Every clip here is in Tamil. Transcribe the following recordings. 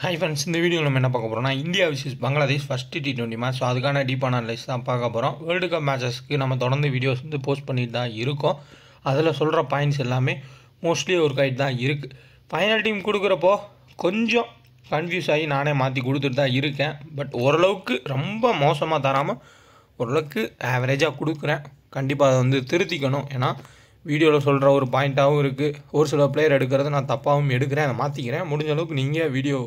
ஹை ஃப்ரெண்ட்ஸ், இந்த வீடியோவில் நம்ம என்ன பார்க்க போகிறோம்னா India vs Bangladesh first T20 match. So அதுக்கான டீப்பான அனலைஸ் தான் பார்க்க போகிறோம். வேர்ல்டு கப் மேட்சஸ்க்கு நம்ம தொடர்ந்து வீடியோஸ் வந்து போஸ்ட் பண்ணிட்டு தான் இருக்கோம். அதில் சொல்கிற பாயிண்ட்ஸ் எல்லாமே மோஸ்ட்லி ஒரு கைட் தான் இருக்குது. ஃபைனல் டீம் கொடுக்குறப்போ கொஞ்சம் கன்ஃபியூஸ் ஆகி நானே மாற்றி கொடுத்துட்டு தான் இருக்கேன். பட் ஓரளவுக்கு ரொம்ப மோசமாக தராமல் ஓரளவுக்கு ஆவரேஜாக கொடுக்குறேன். கண்டிப்பாக அதை வந்து திருத்திக்கணும். ஏன்னா வீடியோவில் சொல்கிற ஒரு பாயிண்ட்டாகவும் இருக்குது. ஒரு சில பிளேயர் எடுக்கிறது நான் தப்பாகவும் எடுக்கிறேன், அதை மாற்றிக்கிறேன். முடிஞ்ச அளவுக்கு நீங்கள் வீடியோ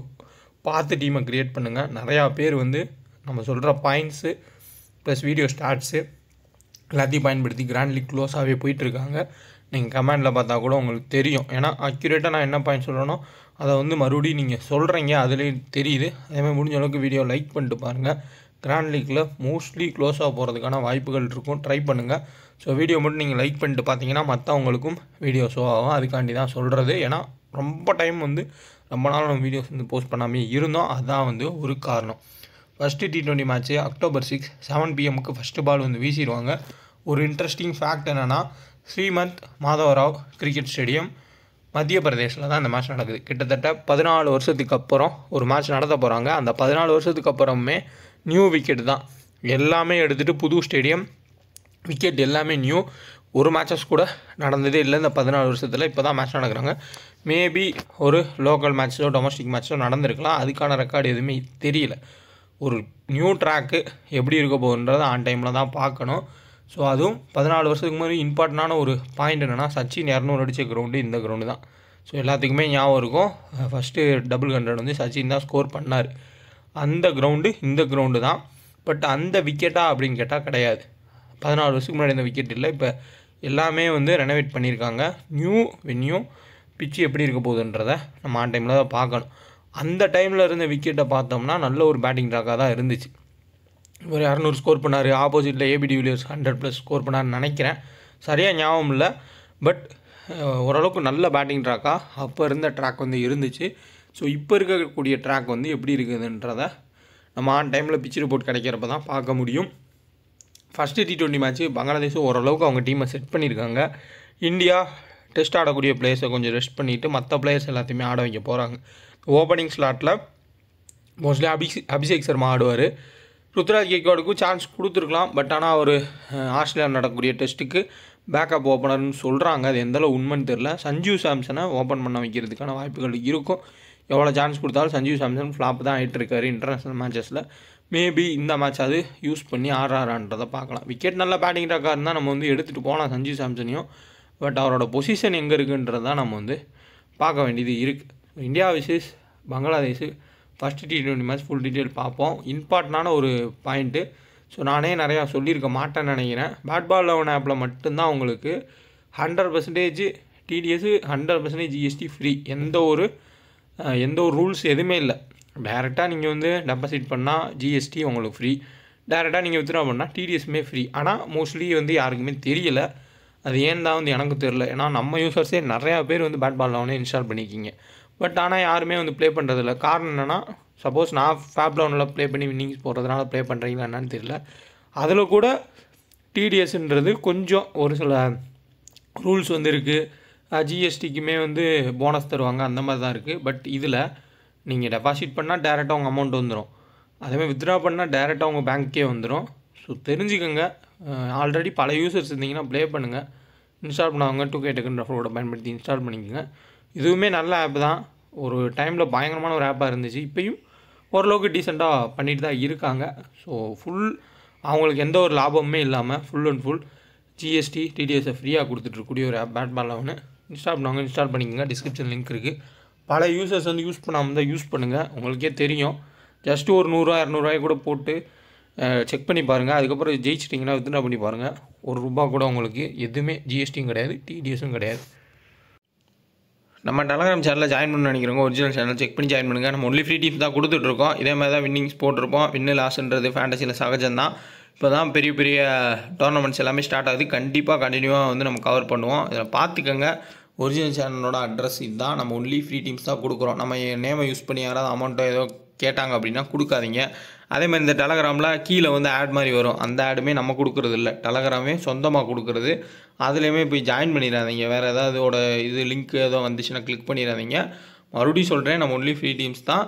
பார்த்து டீமை க்ரியேட் பண்ணுங்கள். நிறையா பேர் வந்து நம்ம சொல்கிற பாயிண்ட்ஸு ப்ளஸ் வீடியோ ஸ்டார்ட்ஸு எல்லாத்தையும் பயன்படுத்தி கிராண்ட் லீக் க்ளோஸாகவே போயிட்டுருக்காங்க. நீங்கள் கமெண்டில் பார்த்தா கூட உங்களுக்கு தெரியும். ஏன்னா அக்யூரேட்டாக நான் என்ன பாயிண்ட் சொல்லணும் அதை வந்து மறுபடியும் நீங்கள் சொல்கிறீங்க, அதுலேயும் தெரியுது. அதேமாதிரி முடிஞ்ச அளவுக்கு வீடியோ லைக் பண்ணிட்டு பாருங்கள். கிராண்ட் லீக்கில் மோஸ்ட்லி க்ளோஸாக போகிறதுக்கான வாய்ப்புகள் இருக்கும், ட்ரை பண்ணுங்கள். ஸோ வீடியோ மட்டும் நீங்கள் லைக் பண்ணிட்டு பார்த்தீங்கன்னா மற்றவங்களுக்கும் வீடியோ ஷோ ஆகும். அதுக்காண்டி தான் சொல்கிறது. ஏன்னா ரொம்ப டைம் வந்து ரொம்ப நாள் நம்ம வீடியோஸ் வந்து போஸ்ட் பண்ணாமல் இருந்தோம். அதுதான் வந்து ஒரு காரணம். First T20 match October 6 7 PM first ball வந்து வீசிடுவாங்க. ஒரு இன்ட்ரெஸ்டிங் ஃபேக்ட் என்னென்னா, ஸ்ரீமத் மாதவராவ் கிரிக்கெட் ஸ்டேடியம் மத்திய பிரதேஷில் தான் இந்த மேட்ச் நடக்குது. கிட்டத்தட்ட 14 வருஷத்துக்கு அப்புறம் ஒரு மேட்ச் நடத்த போகிறாங்க. அந்த 14 வருஷத்துக்கு அப்புறமே நியூ விக்கெட் தான் எல்லாமே எடுத்துகிட்டு, புது ஸ்டேடியம், விக்கெட் எல்லாமே நியூ. ஒரு மேட்சஸ் கூட நடந்ததே இல்லை இந்த 14 வருஷத்தில். இப்போ தான் மேட்ச் நடக்கிறாங்க. மேபி ஒரு லோக்கல் மேட்ச்சோ டொமஸ்டிக் மேட்ச்சோ நடந்திருக்கலாம். அதுக்கான ரெக்கார்டு எதுவுமே தெரியல. ஒரு நியூ ட்ராக்கு எப்படி இருக்க போகுன்றதை ஆன் டைமில் தான் பார்க்கணும். ஸோ அதுவும் 14 வருஷத்துக்கு முன்னாடி இம்பார்ட்டண்டான ஒரு பாயிண்ட் என்னென்னா, சச்சின் 200 அடித்த கிரவுண்டு இந்த கிரவுண்டு தான். ஸோ எல்லாத்துக்குமே ஞாபகம் இருக்கும். ஃபஸ்ட்டு டபுள் 100 வந்து சச்சின் தான் ஸ்கோர் பண்ணார். அந்த கிரவுண்டு இந்த கிரவுண்டு தான். பட் அந்த விக்கெட்டா அப்படின்னு கேட்டால் கிடையாது. 14 வருஷத்துக்கு முன்னாடி இந்த விக்கெட் இல்லை. இப்போ எல்லாமே வந்து ரெனோவேட் பண்ணியிருக்காங்க. நியூ வென்யூ, பிச்சு எப்படி இருக்க போகுதுன்றதை நம்ம ஆன் டைமில் தான் பார்க்கணும். அந்த டைமில் இருந்த விக்கெட்டை பார்த்தோம்னா நல்ல ஒரு பேட்டிங் ட்ராக்காக தான் இருந்துச்சு. ஒரு 200 ஸ்கோர் பண்ணார். ஆப்போசிட்டில் AB de Villiers 100+ ஸ்கோர் பண்ணார்னு நினைக்கிறேன், சரியாக ஞாபகம் இல்லை. பட் ஓரளவுக்கு நல்ல பேட்டிங் ட்ராக்காக அப்போ இருந்த ட்ராக் வந்து இருந்துச்சு. ஸோ இப்போ இருக்கக்கூடிய ட்ராக் வந்து எப்படி இருக்குதுன்றதை நம்ம ஆன் டைமில் பிச் ரிப்போர்ட் கிடைக்கிறப்ப தான் பார்க்க முடியும். ஃபஸ்ட்டு T20 மேட்ச்சு பங்களாதேஷும் ஓரளவுக்கு அவங்க டீமை செட் பண்ணியிருக்காங்க. இந்தியா டெஸ்ட் ஆடக்கூடிய பிளேயர்ஸை கொஞ்சம் ரெஸ்ட் பண்ணிவிட்டு மற்ற பிளேயர்ஸ் எல்லாத்தையுமே ஆட வைக்க போகிறாங்க. ஓப்பனிங் ஸ்லாட்டில் மோஸ்ட்லி அபிஷேக் சர்மா ஆடுவார். ருத்ராஜ் கெய்க்வாடுக்கும் சான்ஸ் கொடுத்துருக்கலாம். பட் ஆனால் அவர் ஆஸ்திரேலியா நடக்கக்கூடிய டெஸ்ட்டுக்கு பேக்கப் ஓப்பனர்னு சொல்கிறாங்க. அது எந்தளவு உண்மைன்னு தெரில. சஞ்சு சாம்சனை ஓப்பன் பண்ண வைக்கிறதுக்கான வாய்ப்புகள் இருக்கும். எவ்வளோ சான்ஸ் கொடுத்தாலும் சஞ்சு சாம்சன் ஃப்ளாப் தான் ஆகிட்டுருக்காரு இன்டர்நேஷ்னல் மேட்சஸில். மேபி இந்த மேட்ச் அது யூஸ் பண்ணி ஆடுறாரான்றதை பார்க்கலாம். விக்கெட் நல்ல பேட்டிங் ட்ராக்காக இருந்தால் நம்ம வந்து எடுத்துகிட்டு போகலாம் சஞ்சு சாம்சனையும். பட் அவரோட பொசிஷன் எங்கே இருக்குன்றது தான் நம்ம வந்து பார்க்க வேண்டியது இருக்குது. India vs Bangladesh first T20 match full detail பார்ப்போம். இம்பார்ட்டண்டான ஒரு பாயிண்ட்டு. ஸோ நானே நிறையா சொல்லியிருக்க மாட்டேன்னு நினைக்கிறேன். பேட் பால் 11 ஆப்பில் மட்டும்தான் உங்களுக்கு 100% TDS 100% GST ஃப்ரீ. எந்த ஒரு ரூல்ஸ் எதுவுமே இல்லை. டேரெக்டாக நீங்கள் வந்து டெபாசிட் பண்ணால் GST உங்களுக்கு ஃப்ரீ, டேரெக்டாக நீங்கள் வித்ட்ரா பண்ணால் TDSமே ஃப்ரீ. ஆனால் மோஸ்ட்லி வந்து யாருக்குமே தெரியலை. அது ஏன் தான் வந்து எனக்கு தெரில. ஏன்னா நம்ம யூசர்ஸே நிறையா பேர் வந்து பேட் பால் 11 இன்ஸ்டால் பண்ணிக்கிங்க. பட் ஆனால் யாருமே வந்து ப்ளே பண்ணுறதில்ல. காரணம் என்னென்னா, சப்போஸ் நான் ஃபேப் 11 ப்ளே பண்ணி வின்னிங்ஸ் போடுறதுனால ப்ளே பண்ணுறீங்களா என்னன்னு தெரியல. அதில் கூட TDSன்றது கொஞ்சம் ஒரு சில ரூல்ஸ் வந்து இருக்குது. GSTக்குமே வந்து போனஸ் தருவாங்க, அந்த மாதிரி தான் இருக்குது. பட் இதில் நீங்கள் டெபாசிட் பண்ணால் டேரெக்டாக உங்கள் அமௌண்ட் வந்துடும். அதேமாதிரி வித்ட்ரா பண்ணால் டேரெக்டாக உங்கள் பேங்க்கே வந்துடும். ஸோ தெரிஞ்சுக்கோங்க. ஆல்ரெடி பல யூசர்ஸ் இருந்தீங்கன்னா ப்ளே பண்ணுங்கள். இன்ஸ்டால் பண்ணாங்க 2K டெக்கன் ரெஃபரோட பயன்படுத்தி இன்ஸ்டால் பண்ணிக்கோங்க. இதுவுமே நல்ல ஆப் தான். ஒரு டைமில் பயங்கரமான ஒரு ஆப்பாக இருந்துச்சு. இப்போயும் ஓரளவுக்கு டீசெண்டாக பண்ணிட்டு தான் இருக்காங்க. ஸோ அவங்களுக்கு எந்த ஒரு லாபமுமே இல்லாமல் ஃபுல் அண்ட் ஃபுல் GST TDSை ஃப்ரீயாக கொடுத்துட்ருக்கூடிய ஒரு ஆப் பேட் பால் 11. இன்ஸ்டால் பண்ணாங்க, இன்ஸ்டால் பண்ணிக்கோங்க. டிஸ்கிரிப்ஷன் லிங்க் இருக்குது. பல யூசர்ஸ் வந்து யூஸ் பண்ணாமல் தான் யூஸ் பண்ணுங்கள். உங்களுக்கே தெரியும். ஜஸ்ட்டு ஒரு 100 200 கூட போட்டு செக் பண்ணி பாருங்கள். அதுக்கப்புறம் ஜெயிச்சிட்டிங்கன்னா வித்ட்ரா பண்ணி பாருங்கள். ₹1 கூட உங்களுக்கு எதுவுமே GSTயும் கிடையாது, TDSும் கிடையாது. நம்ம டெலகிராம் சேனலில் ஜாயின் பண்ண நினைக்கிறவங்க ஒரிஜினல் சேனல் செக் பண்ணி ஜாயின் பண்ணுங்கள். நம்ம ஒன்லி ஃப்ரீ டீம்ஸ் தான் கொடுத்துட்ருக்கோம். இதே மாதிரி தான் வின்னிங்ஸ் போட்டிருப்போம். வின்னு லாஸ்ன்றது ஃபேண்டசியில் சகஜம் தான். இப்போ தான் பெரிய பெரிய டோர்னமெண்ட்ஸ் எல்லாமே ஸ்டார்ட் ஆகுது. கண்டிப்பாக கண்டினியூவாக வந்து நம்ம கவர் பண்ணுவோம். இதில் பார்த்துக்கோங்க. ஒரிஜினல் சேனலோட அட்ரஸ் இதுதான். நம்ம ஒன்லி ஃப்ரீ டீம்ஸ் தான் கொடுக்குறோம். நம்ம நேமை யூஸ் பண்ணி யாராவது அமௌண்ட்டோ ஏதோ கேட்டாங்க அப்படின்னா கொடுக்காதீங்க. அதேமாதிரி இந்த டெலகிராமில் கீழே வந்து ஆட் மாதிரி வரும். அந்த ஆடுமே நம்ம கொடுக்குறது இல்லை, டெலகிராமே சொந்தமாக கொடுக்குறது. அதுலேயுமே போய் ஜாயின் பண்ணிடாதீங்க. வேறு ஏதாவது லிங்க் ஏதோ வந்துச்சுன்னா கிளிக் பண்ணிடாதீங்க. மறுபடியும் சொல்கிறேன், நம்ம ஒன்லி ஃப்ரீ டீம்ஸ் தான்.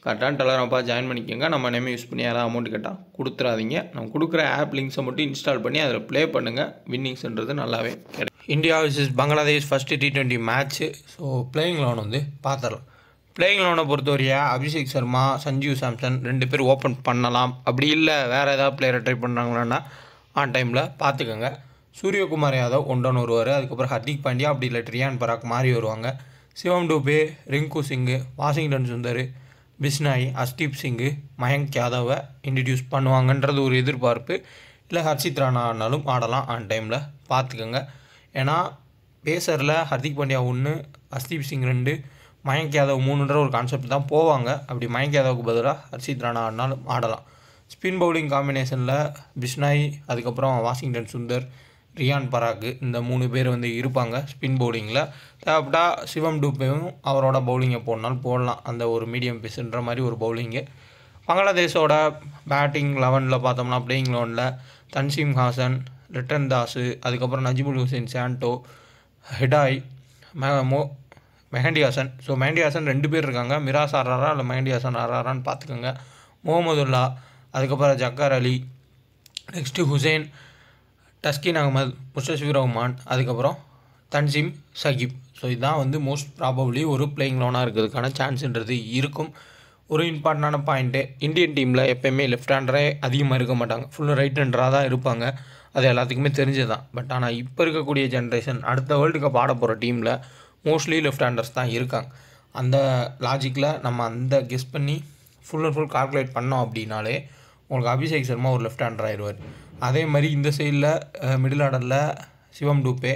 கரெக்டான டெலகிராம் ஜாயின் பண்ணிக்கோங்க. நம்ம நேம் யூஸ் பண்ணி யாராவது அமௌண்ட் கேட்டால் கொடுத்துறாதீங்க. நம்ம கொடுக்குற ஆப் லிங்க்ஸை மட்டும் இன்ஸ்டால் பண்ணி அதில் ப்ளே பண்ணுங்கள். வின்னிங்ஸ்ன்றது நல்லாவே கிடைக்கும். India vs Bangladesh first T20 match. So playing eleven வந்து பார்த்துடலாம். பிளேயிங் லெவனை பொறுத்தவரையா அபிஷேக் சர்மா, சஞ்சீவ் சாம்சன் 2 பேர் ஓப்பன் பண்ணலாம். அப்படி இல்லை வேறு ஏதாவது பிளேயரை ட்ரை பண்ணுறாங்கன்னா ஆன் டைமில் பார்த்துக்கோங்க. சூரியகுமார் யாதவ் ஒன்றொன்று வருவார். அதுக்கப்புறம் ஹர்திக் பாண்டியா, அப்படி இல்லை ரியான் பராக் மாறி வருவாங்க. சிவம் டூபே, ரிங்கு சிங்கு, வாஷிங்டன் சுந்தர், பிஸ்னாய், அஸ்தீப் சிங்கு, மயங்க் யாதவை இன்ட்ரடியூஸ் பண்ணுவாங்கன்றது ஒரு எதிர்பார்ப்பு. இல்லை ஹர்ஷித் ராணா ஆனாலும் ஆடலாம். ஆன் டைமில் பார்த்துக்கோங்க. ஏன்னா பேசரில் ஹர்திக் பாண்டியா 1, அஸ்தீப் சிங் 2, மயங்க் யாதவ் 3ன்ற ஒரு கான்செப்ட் தான் போவாங்க. அப்படி மயங்க் யாதவுக்கு பதிலாக ஹர்ஷித் ராணா ஆடினாலும் ஆடலாம். ஸ்பின் பவுலிங் காம்பினேஷனில் பிஸ்னாய், அதுக்கப்புறம் வாஷிங்டன் சுந்தர், ரியான் பராக் இந்த 3 பேர் வந்து இருப்பாங்க ஸ்பின் பவுலிங்கில். தேவைப்பட்டா சிவம் டூப்பேவும் அவரோட பவுலிங்கை போடனாலும் போடலாம். அந்த ஒரு மீடியம் பேஸுன்ற மாதிரி ஒரு பவுலிங்கு. பங்களாதேஷோட பேட்டிங் 11ல் பார்த்தோம்னா பிளேயிங் 11ல் தன்சீம் ஹாசன், லிட்டன் தாஸ், அதுக்கப்புறம் நஜிபுல் ஹுசைன் சாண்டோ, ஹிடாய், மெஹண்டி ஹாசன். ஸோ மெஹண்டி ஹாசன் 2 பேர் இருக்காங்க. மிராஸ் ஆறாரா இல்லை மெஹண்டி ஹாசன் ஆறாரான்னு பார்த்துக்கோங்க. முகமதுல்லா, அதுக்கப்புறம் ஜக்கர் அலி, நெக்ஸ்ட்டு ஹுசைன், டஸ்கின் அகமது, முஸ்தபிர் ரஹ்மான், அதுக்கப்புறம் தன்சீம் சகிப். ஸோ இதுதான் வந்து மோஸ்ட் ப்ராபப்ளி ஒரு பிளேயிங் லெவனாக இருக்கிறதுக்கான சான்ஸுன்றது இருக்கும். ஒரு இம்பார்ட்டண்டான பாயிண்ட்டு, இந்தியன் டீமில் எப்போயுமே லெஃப்ட் ஹேண்டரே அதிகமாக இருக்க மாட்டாங்க. ஃபுல்லு ரைட் ஹேண்டராக தான் இருப்பாங்க. அது எல்லாத்துக்குமே தெரிஞ்சது தான். பட் ஆனால் இப்போ இருக்கக்கூடிய ஜென்ரேஷன் அடுத்த வேர்ல்டு கப் ஆட போகிற டீமில் மோஸ்ட்லி லெஃப்ட் ஹேண்டர்ஸ் தான் இருக்காங்க. அந்த லாஜிக்கில் நம்ம அந்த கெஸ் பண்ணி ஃபுல் அண்ட் ஃபுல் கால்குலேட் பண்ணோம் அப்படின்னாலே உங்களுக்கு அபிஷேக் சர்மா ஒரு லெஃப்ட் ஹேண்டர் ஆயிடுவார். அதே மாதிரி இந்த சைடில் மிடில் ஆர்டரில் சிவம் டூப்பே,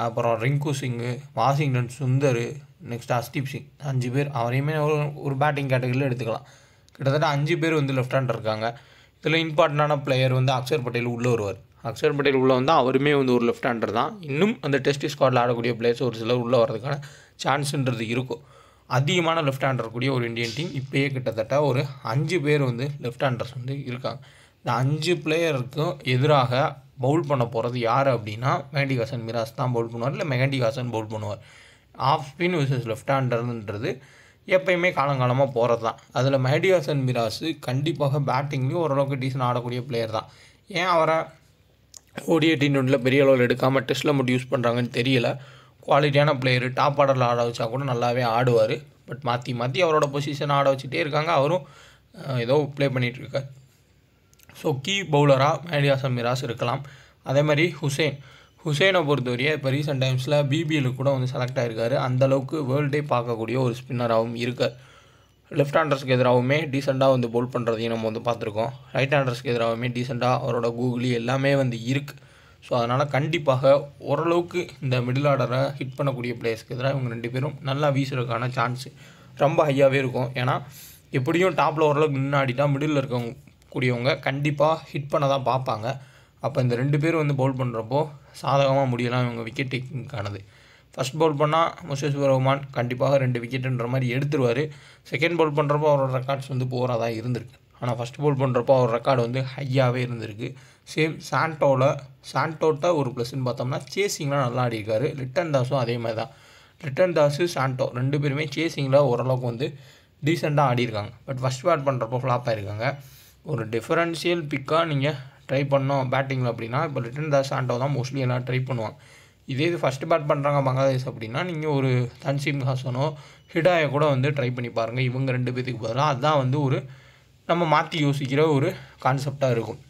அப்புறம் ரிங்கு சிங்கு, வாஷிங்டன் சுந்தர், நெக்ஸ்ட் அஸ்தீப் சிங் 5 பேர். அவரையுமே ஒரு பேட்டிங் கேட்டகரியில் எடுத்துக்கலாம். கிட்டத்தட்ட 5 பேர் வந்து லெஃப்ட் ஹேண்டர் இருக்காங்க. இதில் இம்பார்ட்டண்டான பிளேயர் வந்து அக்ஷர் பட்டேல் உள்ளே வருவார். அக்ஷர் பட்டேல் உள்ளே வந்தால் அவருமே வந்து ஒரு லெஃப்ட் ஹேண்டர் தான். இன்னும் அந்த டெஸ்ட் ஸ்குவாடில் ஆடக்கூடிய பிளேயர்ஸ் ஒரு சிலர் உள்ளே வரதுக்கான சான்ஸுன்றது இருக்கும். அதிகமான லெஃப்ட் ஹேண்டர் கூடிய ஒரு இந்தியன் டீம் இப்போயே கிட்டத்தட்ட ஒரு 5 பேர் வந்து லெஃப்ட் ஹேண்டர்ஸ் வந்து இருக்காங்க. இந்த 5 பிளேயருக்கும் எதிராக பவுல் பண்ண போகிறது யார் அப்படின்னா மெஹண்டி ஹாசன் மிராஸ் தான் பவுல் பண்ணுவார். இல்லை மெஹண்டி ஹாசன் பவுல் பண்ணுவார். ஆஃப் ஸ்பின் விசஸ் லெஃப்ட் ஹேண்டர்ன்றது எப்பயுமே காலங்காலமாக போகிறது தான். அதில் மெஹண்டி ஹாசன் மிராஸ் கண்டிப்பாக பேட்டிங்லேயும் ஓரளவுக்கு டீசன்ட் ஆடக்கூடிய பிளேயர் தான். ஏன் அவரை ஓடிஐ T20 பெரிய அளவில் எடுக்காமல் டெஸ்ட்டில் மட்டும் யூஸ் பண்ணுறாங்கன்னு தெரியல. குவாலிட்டியான பிளேயரு, டாப் ஆர்டரில் ஆட வச்சா கூட நல்லாவே ஆடுவார். பட் மாற்றி மாற்றி அவரோட பொசிஷன் ஆட வச்சுட்டே இருக்காங்க. அவரும் ஏதோ ப்ளே பண்ணிகிட்ருக்கார். ஸோ கீ பவுலராக மெஹண்டி ஹாசன் மிராஸ் இருக்கலாம். அதே மாதிரி ஹுசைனை பொறுத்தவரையே இப்போ ரீசெண்ட் டைம்ஸில் பிபிஎலுக்கு கூட வந்து செலக்ட் ஆகிருக்காரு. அந்தளவுக்கு வேர்ல்டே பார்க்கக்கூடிய ஒரு ஸ்பின்னராகவும் இருக்கார். லெஃப்ட் ஹேண்டர்ஸ்க்கு எதிராகவுமே டீசெண்டாக வந்து பவுல் பண்ணுறதையும் நம்ம வந்து பார்த்துருக்கோம். ரைட் ஹேண்டர்ஸ்க்கு எதிராகவுமே டீசெண்டாக அவரோட கூகுளி எல்லாமே வந்து இருக்குது. ஸோ அதனால் கண்டிப்பாக ஓரளவுக்கு இந்த மிடில் ஆர்டரை ஹிட் பண்ணக்கூடிய பிளேயர்ஸ்க்கு எதிராக இவங்க 2 பேரும் நல்லா வீசுறதுக்கான சான்ஸு ரொம்ப ஹையாகவே இருக்கும். ஏன்னா எப்படியும் டாப்பில் ஓரளவுக்கு முன்னாடிட்டா மிடில் இருக்கவங்க கூடியவங்க கண்டிப்பாக ஹிட் பண்ண தான் பார்ப்பாங்க. அப்போ இந்த 2 பேர் வந்து பவுல் பண்ணுறப்போ சாதகமாக முடியலாம் இவங்க விக்கெட் டேக்கிங்கானது. ஃபஸ்ட் பவுல் பண்ணால் முஸ்தபிர் ரஹ்மான் கண்டிப்பாக 2 விக்கெட்டுன்ற மாதிரி எடுத்துருவார். செகண்ட் பவுல் பண்ணுறப்போ அவரோட ரெக்கார்ட்ஸ் வந்து போராக தான் இருந்திருக்கு. ஆனால் ஃபஸ்ட் பவுல் பண்ணுறப்போ அவர் ரெக்கார்டு வந்து ஹையாகவே இருந்திருக்கு. சேம் சாண்டோட்ட ஒரு ப்ளஸ்ன்னு பார்த்தோம்னா சேசிங்லாம் நல்லா ஆடிருக்காரு. லிட்டன் தாஸும் அதே மாதிரி தான். லிட்டன் தாஸு சாண்டோ 2 பேருமே சேசிங்கில் ஓரளவுக்கு வந்து டீசெண்டாக ஆடிருக்காங்க. பட் ஃபஸ்ட் பேட் பண்ணுறப்போ ஃப்ளாப் ஆகிருக்காங்க. ஒரு டிஃபரன்ஷியல் பிக்காக நீங்கள் ட்ரை பண்ணோம் பேட்டிங்கில் அப்படின்னா இப்போ லிட்டன் தாஸ் சாண்டோ தான் மோஸ்ட்லி எல்லாம் ட்ரை பண்ணுவாங்க. இதே இது ஃபஸ்ட்டு பேட் பண்ணுறாங்க பங்களாதேஷ் அப்படின்னா நீங்கள் ஒரு தன்சீம் ஹாசனோ ஹிடாயை கூட வந்து ட்ரை பண்ணி பாருங்கள். இவங்க 2 பேத்துக்கு பதிலாக அதுதான் வந்து ஒரு நம்ம மாற்றி யோசிக்கிற ஒரு கான்செப்டாக இருக்கும்.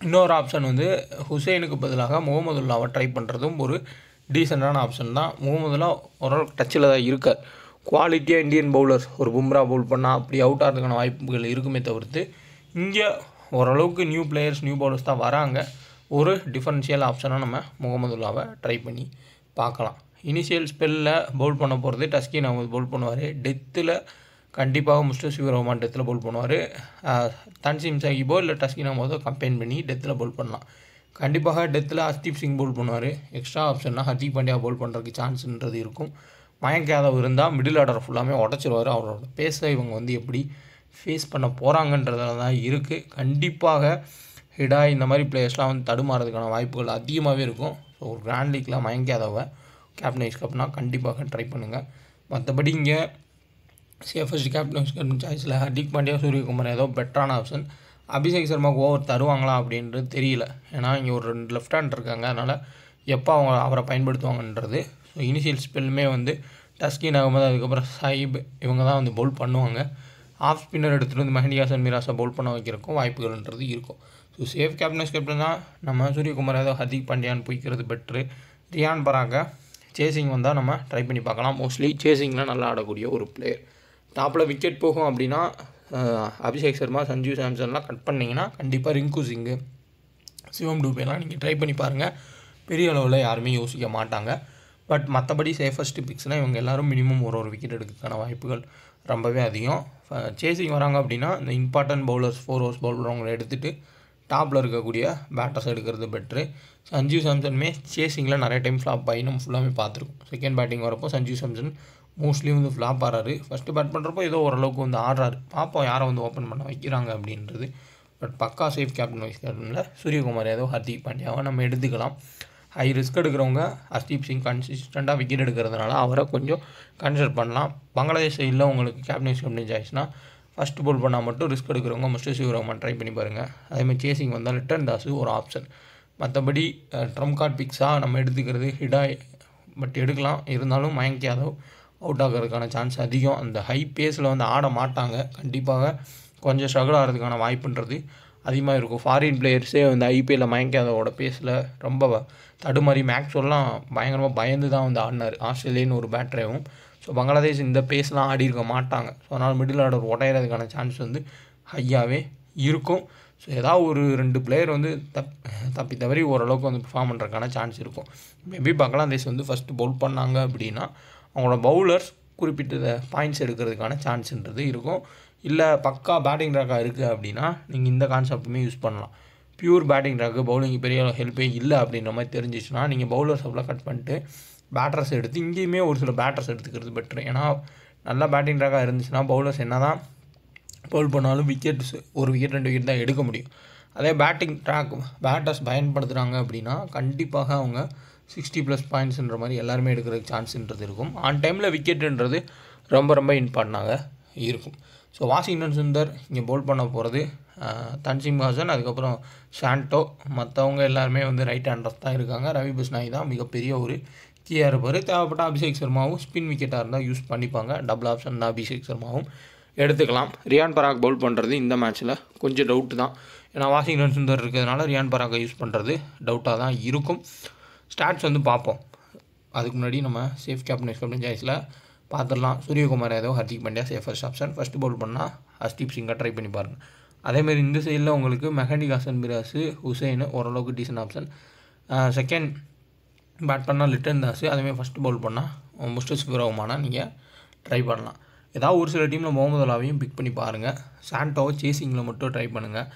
இன்னொரு ஆப்ஷன் வந்து ஹுசைனுக்கு பதிலாக முகமதுல்லாவை ட்ரை பண்ணுறதும் ஒரு டீசெண்டான ஆப்ஷன் தான். முகமதுல்லா ஓரளவுக்கு டச்சில் தான் இருக்கார். குவாலிட்டியாக இந்தியன் பவுலர்ஸ் ஒரு பும்ரா பவுல் பண்ணால் அப்படி அவுட் ஆகிறதுக்கான வாய்ப்புகள் இருக்குமே தவிர்த்து இங்கே ஓரளவுக்கு நியூ பிளேயர்ஸ் நியூ பவுலர்ஸ் தான் வராங்க. ஒரு டிஃபரன்ஷியல் ஆப்ஷனாக நம்ம முகமதுல்லாவை ட்ரை பண்ணி பார்க்கலாம். இனிஷியல் ஸ்பெல்லில் பவுல் பண்ண போகிறது டஸ்கின் அகமது பவுல் பண்ணுவார். டெத்தில் கண்டிப்பாக முஸ்தபிர் ரஹ்மான் டெத்தில் பவுல் பண்ணுவார். தன்சீம் சகிபோ இல்லை டஸ்கின் அகமதோ கம்பைன் பண்ணி டெத்தில் பவுல் பண்ணலாம். கண்டிப்பாக டெத்தில் அஸ்தீப் சிங் பவுல் பண்ணுவார். எக்ஸ்ட்ரா ஆப்ஷன்னா ஹர்திக் பாண்டியா பவுல் பண்ணுறதுக்கு சான்ஸ்ன்றது இருக்கும். மயங்க் யாதவ் இருந்தால் மிடில் ஆர்டர் ஃபுல்லாமே உடச்சிருவார். அவரோட பேஸை இவங்க வந்து எப்படி ஃபேஸ் பண்ண போகிறாங்கன்றதில் தான் இருக்குது. கண்டிப்பாக ஹிடாய் இந்த மாதிரி பிளேயர்ஸ்லாம் வந்து தடுமாறதுக்கான வாய்ப்புகள் அதிகமாகவே இருக்கும். ஸோ ஒரு கிராண்ட் லீக்கில் மயங்க் யாதவை கேப்டன் வைஸ் கப்னால் கண்டிப்பாக ட்ரை பண்ணுங்கள். மற்றபடி இங்கே சேஃபஸ்ட் கேப்டன் சாய்ஸில் ஹர்திக் பாண்டியா, சூரியகுமார் ஏதோ பெட்டரான ஆப்ஷன். அபிஷேக் சர்மாவுக்கு ஓவர் தருவாங்களா அப்படின்றது தெரியல. ஏன்னா இங்கே ஒரு 2 லெஃப்ட் ஹேண்ட் இருக்காங்க. அதனால் எப்போ அவங்க அவரை பயன்படுத்துவாங்கன்றது. ஸோ இனிஷியல் ஸ்பெல்லுமே வந்து தஸ்கின் அகமது, அதுக்கப்புறம் சாயிப் இவங்க தான் வந்து பவுல் பண்ணுவாங்க. ஆஃப் ஸ்பின்னர் எடுத்துகிட்டு வந்து மெஹடி ஹசன் மிராஸை பவுல் பண்ண வைக்கிறக்கும் வாய்ப்புகள்ன்றது இருக்கும். ஸோ சேஃப் கேப்டன் தான் நம்ம சூரியகுமார் யாதவ், ஹர்திக் பாண்டியான்னு போய்க்கிறது பெட்ரு. ரியான் பராக்கை சேசிங் வந்தால் நம்ம ட்ரை பண்ணி பார்க்கலாம். மோஸ்ட்லி சேசிங்கில் நல்லா ஆடக்கூடிய ஒரு பிளேயர். டாப்பில் விக்கெட் போகும் அப்படின்னா அபிஷேக் சர்மா, சஞ்சு சாம்சன்லாம் கட் பண்ணிங்கன்னா கண்டிப்பாக ரிங்கு சிங்கு, சிவம் டூபேலாம் நீங்கள் ட்ரை பண்ணி பாருங்கள். பெரிய அளவில் யாருமே யோசிக்க மாட்டாங்க. பட் மற்றபடி சேஃபஸ்ட் பிக்ஸ்னால் இவங்க எல்லோரும் மினிமம் ஒரு விக்கெட் எடுக்கிறதுக்கான வாய்ப்புகள் ரொம்பவே அதிகம். சேசிங் வராங்க அப்படின்னா இந்த இம்பார்ட்டன்ட் பவுலர்ஸ் 4 ஓவர்ஸ் பவுல் பண்ணுறவங்களை எடுத்துகிட்டு டாப்பில் இருக்கக்கூடிய பேட்டர்ஸ் எடுக்கிறது பெட்ரு. சஞ்சு சாம்சனுமே சேசிங்கில் நிறைய டைம் ஃப்ளாப் ஆகி நம்ம ஃபுல்லாமே பார்த்துருக்கோம். செகண்ட் பேட்டிங் வரப்போ சஞ்சு சாம்சன் மோஸ்ட்லி வந்து ஃப்ளாப் ஆடுறாரு. ஃபஸ்ட்டு பேட் பண்ணுறப்போ ஏதோ ஓரளவுக்கு வந்து ஆடுறாரு. பார்ப்போம் யாரை வந்து ஓப்பன் பண்ண வைக்கிறாங்க அப்படின்றது. பட் பக்கா சேஃப் கேப்டன் வைஸ் கேப்டனில் சூரியகுமார் யாதவ், ஹர்திக் பாண்டியாவை நம்ம எடுத்துக்கலாம். ஹை ரிஸ்க் எடுக்கிறவங்க ஹர்தீப் சிங் கன்சிஸ்டண்ட்டாக விக்கெட் எடுக்கிறதுனால அவரை கொஞ்சம் கன்சிடர் பண்ணலாம். பங்களாதேஷ் சைடில் உங்களுக்கு கேப்டன் வைஸ் கேப்டன் சாய்ஸ்னால் ஃபஸ்ட்டு பவுல் பண்ணால் மட்டும் ரிஸ்க் எடுக்கிறவங்க முஸ்டஃபிசூர் ரஹ்மான் ட்ரை பண்ணி பாருங்கள். அதேமாதிரி சேசிங் வந்தால் லிட்டன் தாஸ் ஒரு ஆப்ஷன். மற்றபடி ட்ரம் கார்ட் பிக்ஸாக நம்ம எடுத்துக்கிறது ஹிடாய். பட் எடுக்கலாம், இருந்தாலும் மயங்க் யாதவ் அவுட் ஆகிறதுக்கான சான்ஸ் அதிகம். அந்த ஹை பேஸில் வந்து ஆட மாட்டாங்க. கண்டிப்பாக கொஞ்சம் ஸ்ட்ரகிள் ஆகிறதுக்கான வாய்ப்புன்றது அதிகமாக இருக்கும். ஃபாரின் பிளேயர்ஸே வந்து ஐபிஎல்லில் மயங்க் யாதவோட பேஸில் ரொம்ப தடுமாறி மேக்ஸ்வெல்லாம் பயங்கரமாக பயந்து தான் வந்து ஆடினார். ஆஸ்திரேலியன்னு ஒரு பேட்டரையும். ஸோ பங்களாதேஷ் இந்த பேஸ்லாம் ஆடி இருக்க மாட்டாங்க. ஸோ அதனால் மிடில் ஆர்டர் உடையிறதுக்கான சான்ஸ் வந்து ஹையாகவே இருக்கும். ஸோ ஏதாவது ஒரு 2 பிளேயர் வந்து தப்பி தவறி ஓரளவுக்கு வந்து பெர்ஃபார்ம் பண்ணுறதுக்கான சான்ஸ் இருக்கும். மேபி பங்களாதேஷ் வந்து ஃபஸ்ட்டு பவுல் பண்ணாங்க அப்படின்னா அவங்களோட பவுலர்ஸ் குறிப்பிட்ட பாயிண்ட்ஸ் எடுக்கிறதுக்கான சான்ஸ்ன்றது இருக்கும். இல்லை பக்கா பேட்டிங் ட்ராக்காக இருக்குது அப்படின்னா நீங்கள் இந்த கான்செப்ட்டுமே யூஸ் பண்ணலாம். பியூர் பேட்டிங் ட்ராக்கு பவுலிங் பெரிய ஹெல்ப்பே இல்லை அப்படின்ற மாதிரி தெரிஞ்சிச்சுன்னா நீங்கள் பவுலர்ஸ் அப்படிலாம் கட் பண்ணிட்டு பேட்டர்ஸ் எடுத்து இங்கேயுமே ஒரு சில பேட்டர்ஸ் எடுத்துக்கிறது பெட்ரு. ஏன்னா நல்லா பேட்டிங் ட்ராக்காக இருந்துச்சுன்னா பவுலர்ஸ் என்ன தான் பவுல் பண்ணாலும் விக்கெட்ஸ் 1 விக்கெட் 2 விக்கெட் தான் எடுக்க முடியும். அதே பேட்டிங் ட்ராக் பேட்டர்ஸ் பயன்படுத்துகிறாங்க அப்படின்னா கண்டிப்பாக அவங்க 60+ பாயிண்ட்ஸுன்ற மாதிரி எல்லாருமே எடுக்கிறதுக்கு சான்ஸ்ன்றது இருக்கும். ஆன் டைமில் விக்கெட்டுன்றது ரொம்ப இம்பார்ட்டனாக இருக்கும். ஸோ வாஷிங்டன் சுந்தர் இங்கே பவுல் பண்ண போகிறது தன்சிம் ஹாசன், அதுக்கப்புறம் சாண்டோ. மற்றவங்க எல்லாருமே வந்து ரைட் ஹேண்டர்ஸ் தான் இருக்காங்க. ரவி பிஸ்னாய் தான் மிகப்பெரிய ஒரு கீயாக இருப்பார். தேவைப்பட்ட அபிஷேக் சர்மாவும் ஸ்பின் விக்கெட்டாக இருந்தால் யூஸ் பண்ணிப்பாங்க. டபுள் ஆப்ஷன் தான் அபிஷேக் சர்மாவும் எடுத்துக்கலாம். ரியான் பராக் பவுல் பண்ணுறது இந்த மேட்ச்சில் கொஞ்சம் டவுட்டு தான். ஏன்னா வாஷிங்டன் சுந்தர் இருக்கிறதுனால ரியான் பராக்கை யூஸ் பண்ணுறது டவுட்டாக தான் இருக்கும். ஸ்டாட்ஸ் வந்து பார்ப்போம். அதுக்கு முன்னாடி நம்ம சேஃப் கேப்டன் சாய்ஸில் பார்த்துடலாம். Suryakumar Yadav, Hardik Pandya safest option. First bowl பண்ணால் ஹர்தீப் சிங்கை ட்ரை பண்ணி பாருங்கள். அதேமாதிரி இந்த சைடில் உங்களுக்கு மெஹடி ஹசன் மிராஸ், ஹுசைன் ஓரளவுக்கு டீசன்ட் ஆப்ஷன். செகண்ட் பேட் பண்ணால் லிட்டன் தாஸ். அதேமாதிரி ஃபஸ்ட்டு பவுல் பண்ணால் முஸ்டஃபிசூர் ரஹ்மானை நீங்கள் ட்ரை பண்ணலாம். ஏதாவது ஒரு சில டீமில் முகமது அலாவையும் பிக் பண்ணி பாருங்கள். சாண்டோவை சேசிங்கில் மட்டும் ட்ரை பண்ணுங்கள்.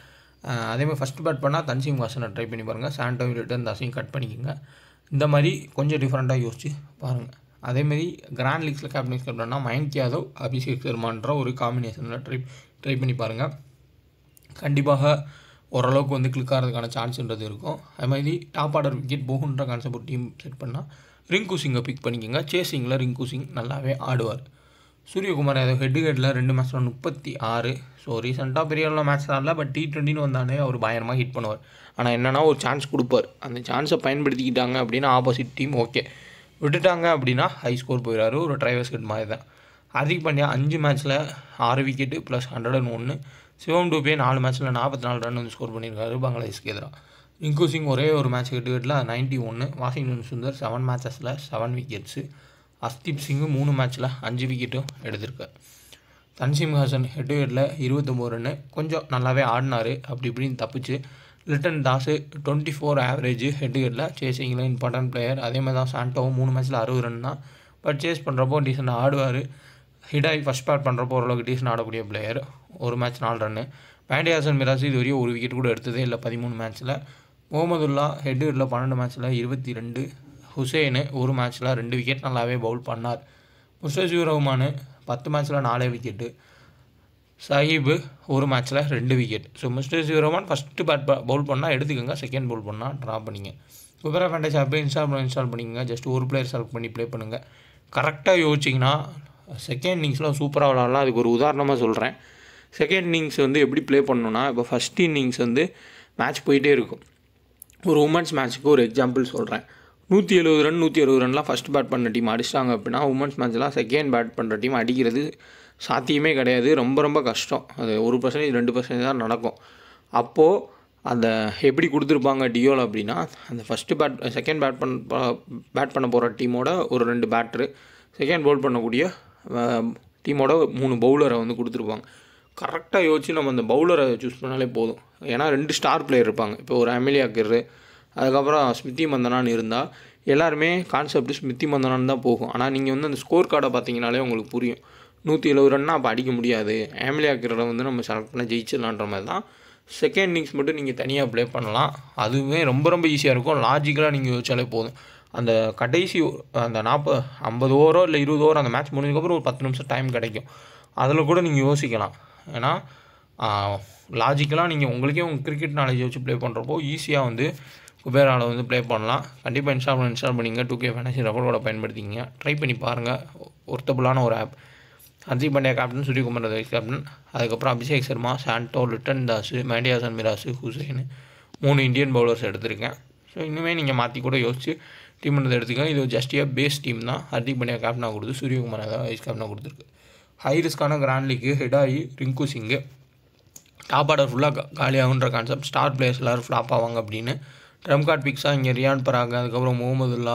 அதேமாதிரி ஃபஸ்ட்டு பேட் பண்ணால் தன்சிம் ஹாசனை ட்ரை பண்ணி பாருங்கள். சாண்டோவையும் லிட்டன் தாஸையும் கட் பண்ணிக்கோங்க. இந்த மாதிரி கொஞ்சம் டிஃப்ரெண்ட்டாக யோசிச்சு பாருங்கள். அதேமாரி கிராண்ட் லீக்ஸில் கேப்டன்னா மயங்க் யாதவ், அபிஷேக் சர்மான்ற ஒரு காம்பினேஷனில் ட்ரை பண்ணி பாருங்கள். கண்டிப்பாக ஓரளவுக்கு வந்து கிளிக் ஆகிறதுக்கான சான்ஸ்ன்றது இருக்கும். அதுமாதிரி டாப் ஆர்டர் விக்கெட் போகுன்ற கான்செப்ட் ஒரு டீம் செட் பண்ணால் ரிங்கு சிங்கை பிக் பண்ணிக்கோங்க. சேசிங்கில் ரிங்கு சிங் நல்லாவே ஆடுவார். சூரியகுமார் யாதவ் ஹெட்டுகெட்டில் 2 மேட்ச்சில் 36. ஸோ ரீசெண்டாக பெரிய அளவில் மேட்ச் ஆடல. பட் T20ன்னு வந்தாலே அவர் பயங்கரமாக ஹிட் பண்ணுவார். ஆனால் என்னென்னா ஒரு சான்ஸ் கொடுப்பார். அந்த சான்ஸை பயன்படுத்திக்கிட்டாங்க அப்படின்னா ஆப்போசிட் டீம் ஓகே, விட்டுட்டாங்க அப்படின்னா ஹை ஸ்கோர் போயிடாரு. ஒரு டிரைவர்ஸ் கட் மாதிரி தான். ஹர்திக் பாண்டியா 5 மேட்ச்சில் 6 விக்கெட்டு ப்ளஸ் 101. சிவம் டூபே 4 மேட்ச்சில் 44 ரன் வந்து ஸ்கோர் பண்ணியிருக்காரு பங்களாதேஷ்க்கு எதிராக. ரிங்கு சிங் ஒரே ஒரு மேட்ச் ஹெட்டுகெட்டில் 91. வாஷிங்டன் சுந்தர் 7 மேட்சஸில் 7 விக்கெட்ஸு. ஹர்தீப் சிங் 3 மேட்ச்சில் 5 விக்கெட்டும் எடுத்திருக்கார். தன்சிம் ஹாசன் ஹெட்டுகெட்டில் 29 ரன்னு. கொஞ்சம் நல்லாவே ஆடினார், அப்படி இப்படின்னு தப்பிச்சு. லிட்டன் தாஸ் 24 ஆவரேஜ் ஹெட்டுகெட்டில். சேசிங்கில் இம்பார்ட்டன்ட் பிளேயர். அதே மாதிரி தான் சாண்டோவும் 3 மேட்ச்சில் 60 ரன் தான். பட் சேஸ் பண்ணுறப்போ டீசெண்டாக ஆடுவார். ஹிடாய் ஃபஸ்ட் பேட் பண்ணுறப்போ ஓரளவுக்கு டீசெண்ட் ஆடக்கூடிய பிளேயர். ஒரு மேட்ச் 4 ரன்னு. மெஹடி ஹசன் மிராஸ் இது வரையும் ஒரு விக்கெட் கூட எடுத்ததே இல்லை 13 மேட்ச்சில். முகமதுல்லா ஹெட்டுகெட்டில் 12 மேட்ச்சில் 22. ஹுசைனு ஒரு மேட்ச்சில் 2 விக்கெட் நல்லாவே பவுல் பண்ணார். முஸ்டஃபிசூர் ரஹ்மான் 10 மேட்ச்சில் 4 விக்கெட்டு. சாஹிப் ஒரு மேட்ச்சில் 2 wicket. So Mustafizur Rahman first bat bowl பண்ணால் எடுத்துக்கோங்க, செகண்ட் பவுல் பண்ணால் ட்ரா பண்ணிங்க. குபேரா ஃபேண்டஸி ஆப்பை இன்ஸ்டால் பண்ணிக்கோங்க. ஜஸ்ட் ஒரு பிளேயர் செலக்ட் பண்ணி ப்ளே பண்ணுங்கள். கரெக்டாக யோசிச்சிங்கன்னா செகண்ட் இன்னிங்ஸ்லாம் சூப்பராக விளாட்லாம். அதுக்கு ஒரு உதாரணமாக சொல்கிறேன். செகண்ட் இன்னிங்ஸ் வந்து எப்படி ப்ளே பண்ணணுன்னா, இப்போ ஃபஸ்ட் இன்னிங்ஸ் வந்து மேட்ச் போயிட்டே இருக்கும். ஒரு உமன்ஸ் மேட்ச்சுக்கு ஒரு எக்ஸாம்பிள் சொல்கிறேன். 170 ரன் 160 ரன்லாம் ஃபஸ்ட் பேட் பண்ண டீம் அடிச்சிட்டாங்க அப்படின்னா, உமன்ஸ் மேட்ச்லாம் செகண்ட் பேட் பண்ணுற டீம் அடிக்கிறது சாத்தியமே கிடையாது. ரொம்ப ரொம்ப கஷ்டம். அது 1% 2% தான் நடக்கும். அப்போது அந்த எப்படி கொடுத்துருப்பாங்க டியோவில் அப்படின்னா, அந்த ஃபஸ்ட்டு செகண்ட் பேட் பண்ண போகிற டீமோட ஒரு 2 பேட்ரு, செகண்ட் பவுல் பண்ணக்கூடிய டீமோட 3 பவுலரை வந்து கொடுத்துருப்பாங்க. கரெக்டாக யோசிச்சு நம்ம அந்த பவுலரை சூஸ் பண்ணாலே போதும். ஏன்னா 2 ஸ்டார் பிளேயர் இருப்பாங்க. இப்போ ஒரு அமெலியா கிர்ரு, அதுக்கப்புறம் ஸ்மிருதி மந்தனான்னு இருந்தால் எல்லாருமே கான்செப்ட் ஸ்மிருதி மந்தனான்னு தான் போகும். ஆனால் நீங்கள் வந்து அந்த ஸ்கோர் கார்டை பார்த்தீங்கனாலே உங்களுக்கு புரியும். 170 ரன்னா அப்போ அடிக்க முடியாது. அமெலியா கிர்ரை வந்து நம்ம செலக்ட் பண்ண ஜெயிச்சிடலான்ற மாதிரி தான். செகண்ட் இன்னிங்ஸ் மட்டும் நீங்கள் தனியாக ப்ளே பண்ணலாம். அதுவுமே ரொம்ப ரொம்ப ஈஸியாக இருக்கும். லாஜிக்கலாக நீங்கள் யோசிச்சாலே போதும். அந்த கடைசி அந்த 50 ஓவரோ இல்லை 20 ஓவர் அந்த மேட்ச் முடிஞ்சதுக்கப்புறம் ஒரு 10 நிமிஷம் டைம் கிடைக்கும். அதில் கூட நீங்கள் யோசிக்கலாம். ஏன்னா லாஜிக்கலாக நீங்கள் உங்களுக்கே உங்கள் கிரிக்கெட் நாலேஜ் வச்சு ப்ளே பண்ணுறப்போ ஈஸியாக வந்து குபேராவில் வந்து ப்ளே பண்ணலாம். கண்டிப்பாக இன்ஸ்டால் பண்ணிங்க. 2K fantasy ரெஃபரோட பயன்படுத்திங்க. ட்ரை பண்ணி பாருங்கள். ஒர்த்தபுளான ஒரு app. Hardik Pandya captain, Suryakumar vice captain, அதுக்கப்புறம் அபிஷேக் சர்மா, சாண்டோ, லிட்டன் தாஸ், மேண்டியாசன், மிராசு, ஹுசைன் 3 இந்தியன் பவுலர்ஸ் எடுத்திருக்கேன். ஸோ இன்னுமே நீங்கள் மாற்றி கூட யோசிச்சு டீம் பண்ணதை எடுத்துக்கோங்க. இது ஜஸ்டியாக பேஸ் டீம் தான். ஹர்திக் பாண்டியா கேப்டனாக கொடுத்து சூரியகுமார் வைஸ் கேப்டனாக கொடுத்துருக்கு. ஹை ரிஸ்க்கான கிராண்ட் லீக்கு ஹெடாயி, ரிங்கு சிங்கு, டாப் ஆர்டர் ஃபுல்லாக காலியாகுன்ற கான்செப்ட். ஸ்டார் பிளேயர்ஸ் எல்லோரும் ஃப்ளாப் ஆவாங்க அப்படின்னு ட்ரம் கார்ட் பிக்ஸாக இங்கே ரியான் பராக், அதுக்கப்புறம் முகமதுல்லா,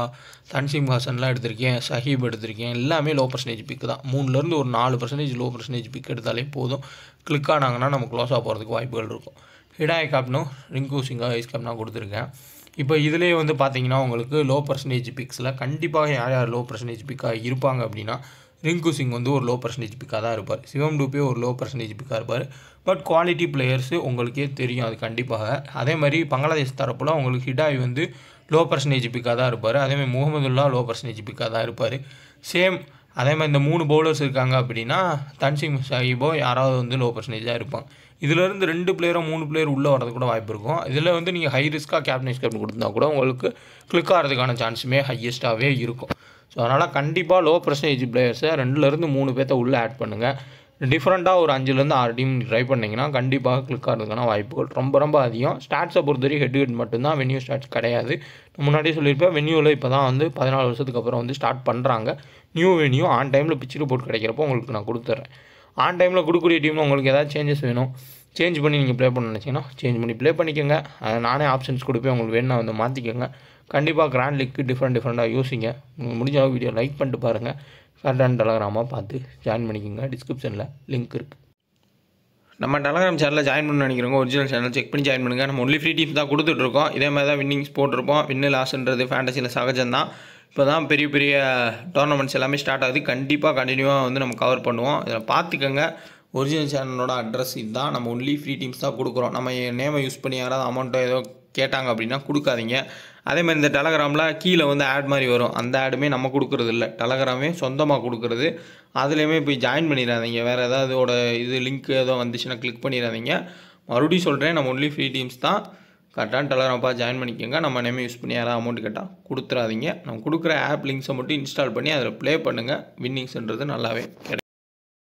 தன்சீம் ஹாசன்லாம் எடுத்திருக்கேன், ஷஹீப் எடுத்திருக்கேன். எல்லாமே லோ பர்சன்டேஜ் பிக்கு தான். 3லேருந்து ஒரு 4% லோ பர்சன்டேஜ் பிக் எடுத்தாலே போதும். கிளிக் ஆனாங்கன்னா நம்ம க்ளோஸாக போகிறதுக்கு வாய்ப்புகள் இருக்கும். ஹிடாய் கேப்டனும் ரிங்கு சிங்கா வைஸ் கேப்டனாக கொடுத்துருக்கேன். இப்போ இதிலே வந்து பார்த்தீங்கன்னா உங்களுக்கு லோ பர்சன்டேஜ் பிக்ஸில் கண்டிப்பாக யார் லோ பர்சன்டேஜ் பிக்காக இருப்பாங்க அப்படின்னா, ரிங்கு சிங் வந்து ஒரு லோ பர்சன்டேஜ் பிக்காக தான் இருப்பார். சிவம் டூபே ஒரு லோ பர்சன்டேஜ் பிக்காக இருப்பார். பட் குவாலிட்டி பிளேயர்ஸு உங்களுக்கே தெரியும் அது கண்டிப்பாக. அதே மாதிரி பங்களாதேஷ் தரப்பில் உங்களுக்கு ஹிடாய் வந்து லோ பர்சன்டேஜ் பிக்காக தான் இருப்பார். அதேமாதிரி முகமதுல்லா லோ பர்சன்டேஜ் பிக்காக தான் இருப்பார். சேம் அதே மாதிரி இந்த 3 பவுலர்ஸ் இருக்காங்க அப்படின்னா தன்சீம் ஷஹீபோ யாராவது வந்து லோ பர்சன்டேஜாக இருப்பாங்க. இதிலேருந்து 2 பிளேயரோ 3 பிளேயர் உள்ளே வரது கூட வாய்ப்பு இருக்கும். இதில் வந்து நீங்கள் ஹை ரிஸ்க்காக கேப்டன் கொடுத்தா கூட உங்களுக்கு கிளிக் ஆகிறதுக்கான சான்ஸுமே ஹையஸ்ட்டாகவே இருக்கும். ஸோ அதனால் கண்டிப்பாக லோ பர்சன்டேஜ் பிளேயர்ஸை 2லேருந்து 3 பேர்த்த உள்ளே ஆட் பண்ணுங்கள். டிஃப்ரெண்ட்டாக ஒரு 5லேருந்து 6 டீம் ட்ரை பண்ணிங்கன்னா கண்டிப்பாக கிளிக் ஆகிறதுக்கான வாய்ப்புகள் ரொம்ப ரொம்ப அதிகம். ஸ்டாட்ஸை பொறுத்தவரை ஹெட் மட்டும்தான், வென்யூ ஸ்டாட்ஸ் கிடையாது. முன்னாடியே சொல்லியிருப்பேன், வென்யூவில் இப்போ தான் வந்து 14 வருஷத்துக்கு அப்புறம் வந்து ஸ்டார்ட் பண்ணுறாங்க. நியூ வென்யூ ஆன் டைமில் பிச் ரிப்போர்ட் கிடைக்கிறப்போ உங்களுக்கு நான் கொடுத்துட்றேன். ஆன் டைமில் கொடுக்கக்கூடிய டீமில் உங்களுக்கு ஏதாவது சேஞ்சஸ் வேணும், சேஞ்ச் பண்ணி நீங்கள் ப்ளே பண்ண நினச்சிங்கன்னா சேஞ்ச் பண்ணி ப்ளே பண்ணிக்கோங்க. அதை நானே ஆப்ஷன்ஸ் கொடுப்பேன், உங்களுக்கு வேணும்னா வந்து மாற்றிக்கோங்க. கண்டிப்பாக கிராண்ட் லீக்கு டிஃப்ரெண்ட்டாக யோசிங்க. முடிஞ்ச அளவு வீடியோ லைக் பண்ணிட்டு பாருங்கள். கரெக்டான டெலகிராமாக பார்த்து ஜாயின் பண்ணிக்கோங்க. டிஸ்கிரிப்ஷனில் லிங்க் இருக்குது. நம்ம டெலகிராம் சேனலில் ஜாயின் பண்ண நினைக்கிறவங்க ஒரிஜினல் சேனல் செக் பண்ணி ஜாயின் பண்ணுங்கள். நம்ம ஒன்லி ஃப்ரீ டீம்ஸ் தான் கொடுத்துட்ருக்கோம். இதே மாதிரி தான் வின்னிங்ஸ் போட்டிருப்போம். வின்னு லாஸ்ன்றது ஃபேண்டசியில் சகஜம்தான். இப்போ தான் பெரிய பெரிய டோர்னமெண்ட்ஸ் எல்லாமே ஸ்டார்ட் ஆகுது. கண்டிப்பாக கண்டினியூவாக வந்து நம்ம கவர் பண்ணுவோம். இதில் பார்த்துக்கோங்க. ஒரிஜினல் சேனலோட அட்ரஸ் இதுதான். நம்ம ஒன்லி ஃப்ரீ டீம்ஸ் தான் கொடுக்குறோம். நம்ம நேமை யூஸ் பண்ணி யாராவது அமௌண்ட்டோ ஏதோ கேட்டாங்க அப்படின்னா கொடுக்காதீங்க. அதேமாதிரி இந்த டெலகிராமில் கீழே வந்து ஆட் மாதிரி வரும். அந்த ஆடுமே நம்ம கொடுக்குறது இல்லை, டெலகிராமே சொந்தமாக கொடுக்குறது. அதுலேயுமே போய் ஜாயின் பண்ணிடாதீங்க. வேறு ஏதாவது இது லிங்க் ஏதோ வந்துச்சுன்னா கிளிக் பண்ணிடாதீங்க. மறுபடியும் சொல்கிறேன், நம்ம ஒன்லி ஃப்ரீ டீம்ஸ் தான். கரெக்டான டெலகிராம் பார்த்து ஜாயின் பண்ணிக்கோங்க. நம்ம நேமே யூஸ் பண்ணி யாராவது அமௌண்ட் கேட்டால் கொடுத்துறாதீங்க. நம்ம கொடுக்குற ஆப் லிங்க்ஸை மட்டும் இன்ஸ்டால் பண்ணி அதில் ப்ளே பண்ணுங்கள். வின்னிங்ஸ்ன்றது நல்லாவே கிடைக்கும்.